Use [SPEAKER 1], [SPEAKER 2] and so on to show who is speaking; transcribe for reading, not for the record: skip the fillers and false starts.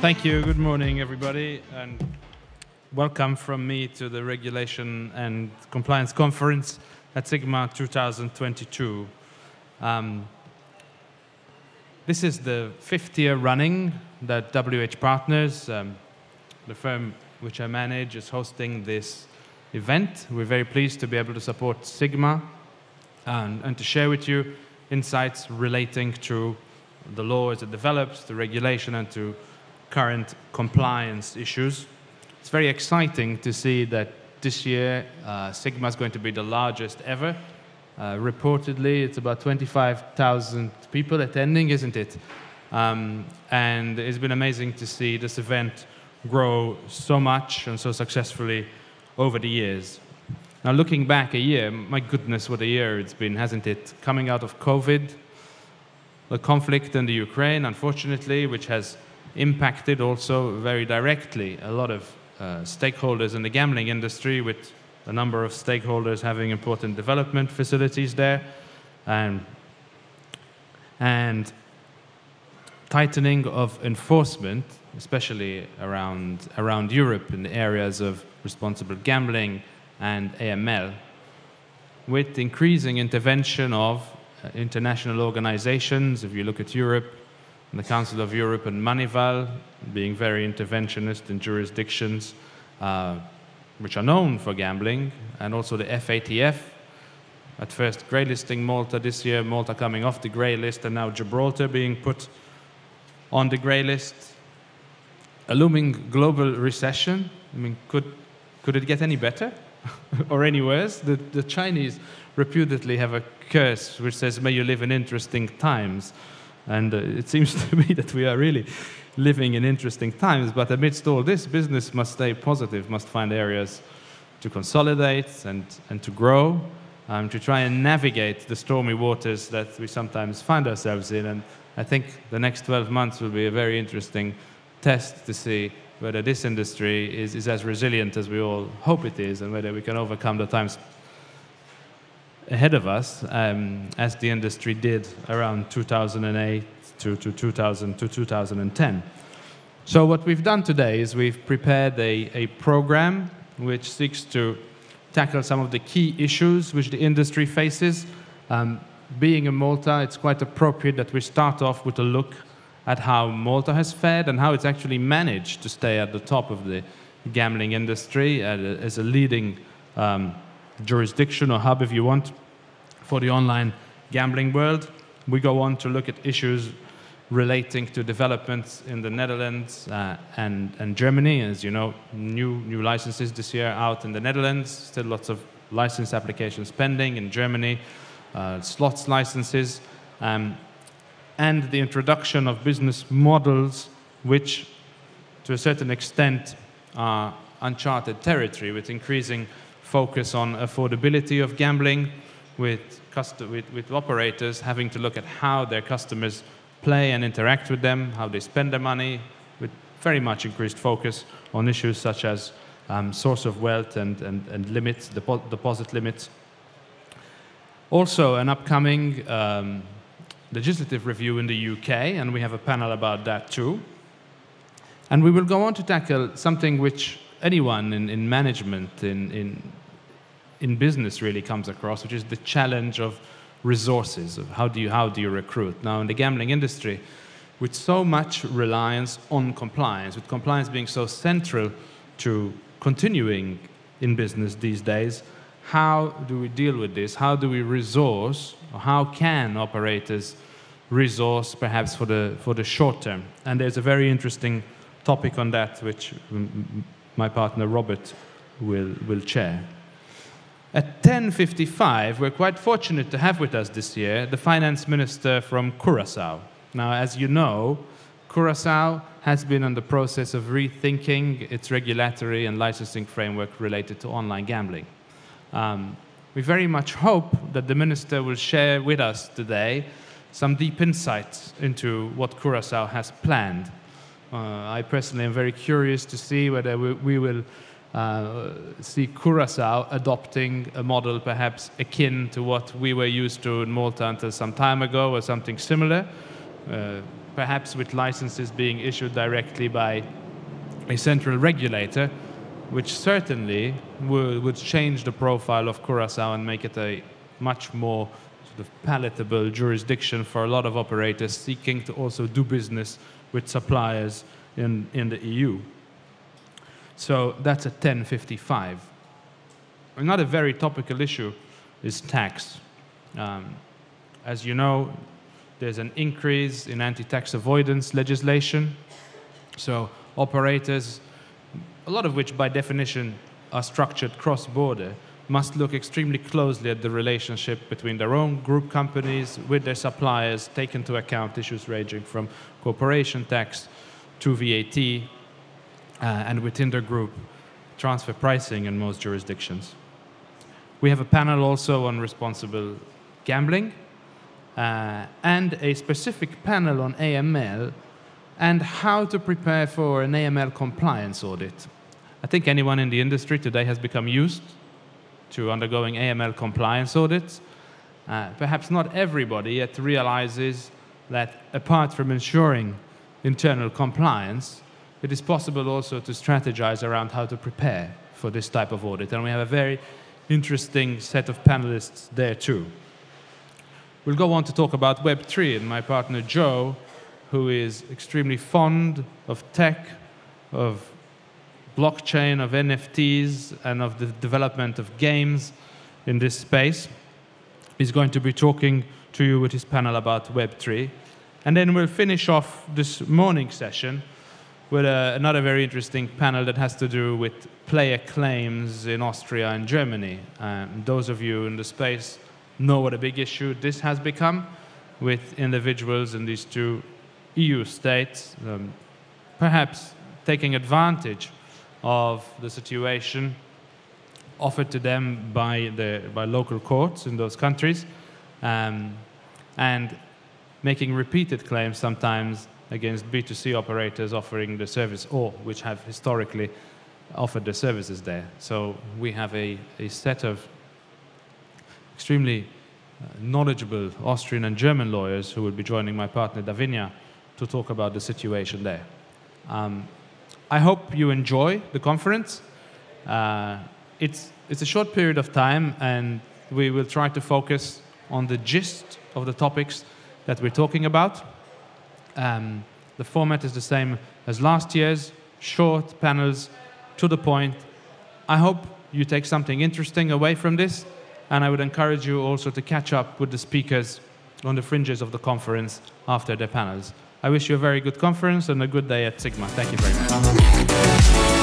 [SPEAKER 1] Thank you. Good morning, everybody, and welcome from me to the Regulation and Compliance Conference at Sigma 2022. This is the 5th year running that WH Partners, the firm which I manage, is hosting this event. We're very pleased to be able to support Sigma and to share with you insights relating to the law as it develops, the regulation, and to current compliance issues. It's very exciting to see that this year Sigma is going to be the largest ever. Reportedly, it's about 25,000 people attending, isn't it? And it's been amazing to see this event grow so much and so successfully over the years. Now, looking back a year, my goodness, what a year it's been, hasn't it? Coming out of COVID, the conflict in the Ukraine, unfortunately, which has impacted also very directly a lot of stakeholders in the gambling industry, with a number of stakeholders having important development facilities there, and tightening of enforcement, especially around Europe in the areas of responsible gambling and AML, with increasing intervention of international organizations. If you look at Europe, the Council of Europe and Manival being very interventionist in jurisdictions which are known for gambling, and also the FATF, at first grey listing Malta this year, Malta coming off the grey list, and now Gibraltar being put on the grey list. A looming global recession. I mean, could it get any better or any worse? The Chinese reputedly have a curse which says, "May you live in interesting times." And it seems to me that we are really living in interesting times. But amidst all this, business must stay positive, must find areas to consolidate and to grow, to try and navigate the stormy waters that we sometimes find ourselves in. And I think the next 12 months will be a very interesting test to see whether this industry is as resilient as we all hope it is, and whether we can overcome the times ahead of us, as the industry did around 2008 to 2010. So what we've done today is we've prepared a program which seeks to tackle some of the key issues which the industry faces. Being in Malta, it's quite appropriate that we start off with a look at how Malta has fared and how it's actually managed to stay at the top of the gambling industry as a leading jurisdiction or hub, if you want, for the online gambling world. We go on to look at issues relating to developments in the Netherlands and Germany. As you know, new licenses this year out in the Netherlands, still lots of license applications pending in Germany, slots licenses, and the introduction of business models which, to a certain extent, are uncharted territory, with increasing focus on affordability of gambling, with operators having to look at how their customers play and interact with them, how they spend their money, with very much increased focus on issues such as source of wealth and limits, deposit limits. Also, an upcoming legislative review in the UK, and we have a panel about that too. And we will go on to tackle something which anyone in management, in business really comes across, which is the challenge of resources, of how do you recruit. Now, in the gambling industry, with so much reliance on compliance, with compliance being so central to continuing in business these days, how do we deal with this? How do we resource, or how can operators resource perhaps for the short term? And there's a very interesting topic on that which my partner Robert will chair. At 10:55, we're quite fortunate to have with us this year the finance minister from Curaçao. Now, as you know, Curaçao has been in the process of rethinking its regulatory and licensing framework related to online gambling. We very much hope that the minister will share with us today some deep insights into what Curaçao has planned. I personally am very curious to see whether we will see Curaçao adopting a model perhaps akin to what we were used to in Malta until some time ago, or something similar. perhaps with licenses being issued directly by a central regulator, which certainly would change the profile of Curaçao and make it a much more sort of palatable jurisdiction for a lot of operators seeking to also do business with suppliers in the EU. So that's at 10:55. Another very topical issue is tax. As you know, there's an increase in anti-tax avoidance legislation. So operators, a lot of which by definition are structured cross-border, must look extremely closely at the relationship between their own group companies with their suppliers, take into account issues ranging from corporation tax to VAT, and within their group, transfer pricing in most jurisdictions. We have a panel also on responsible gambling, and a specific panel on AML and how to prepare for an AML compliance audit. I think anyone in the industry today has become used to undergoing AML compliance audits. Perhaps not everybody yet realizes that apart from ensuring internal compliance, it is possible also to strategize around how to prepare for this type of audit. And we have a very interesting set of panelists there too. We'll go on to talk about Web3, and my partner Joe, who is extremely fond of tech, of blockchain, of NFTs, and of the development of games in this space, is going to be talking to you with his panel about Web3. And then we'll finish off this morning session with another very interesting panel that has to do with player claims in Austria and Germany. Those of you in the space know what a big issue this has become with individuals in these two EU states, perhaps taking advantage of the situation offered to them by local courts in those countries, and making repeated claims sometimes against B2C operators offering the service or which have historically offered the services there. So we have a set of extremely knowledgeable Austrian and German lawyers who will be joining my partner Davinia to talk about the situation there. I hope you enjoy the conference. It's a short period of time, and we will try to focus on the gist of the topics that we're talking about. The format is the same as last year's, short panels, to the point. I hope you take something interesting away from this, and I would encourage you also to catch up with the speakers on the fringes of the conference after their panels. I wish you a very good conference and a good day at Sigma. Thank you very much.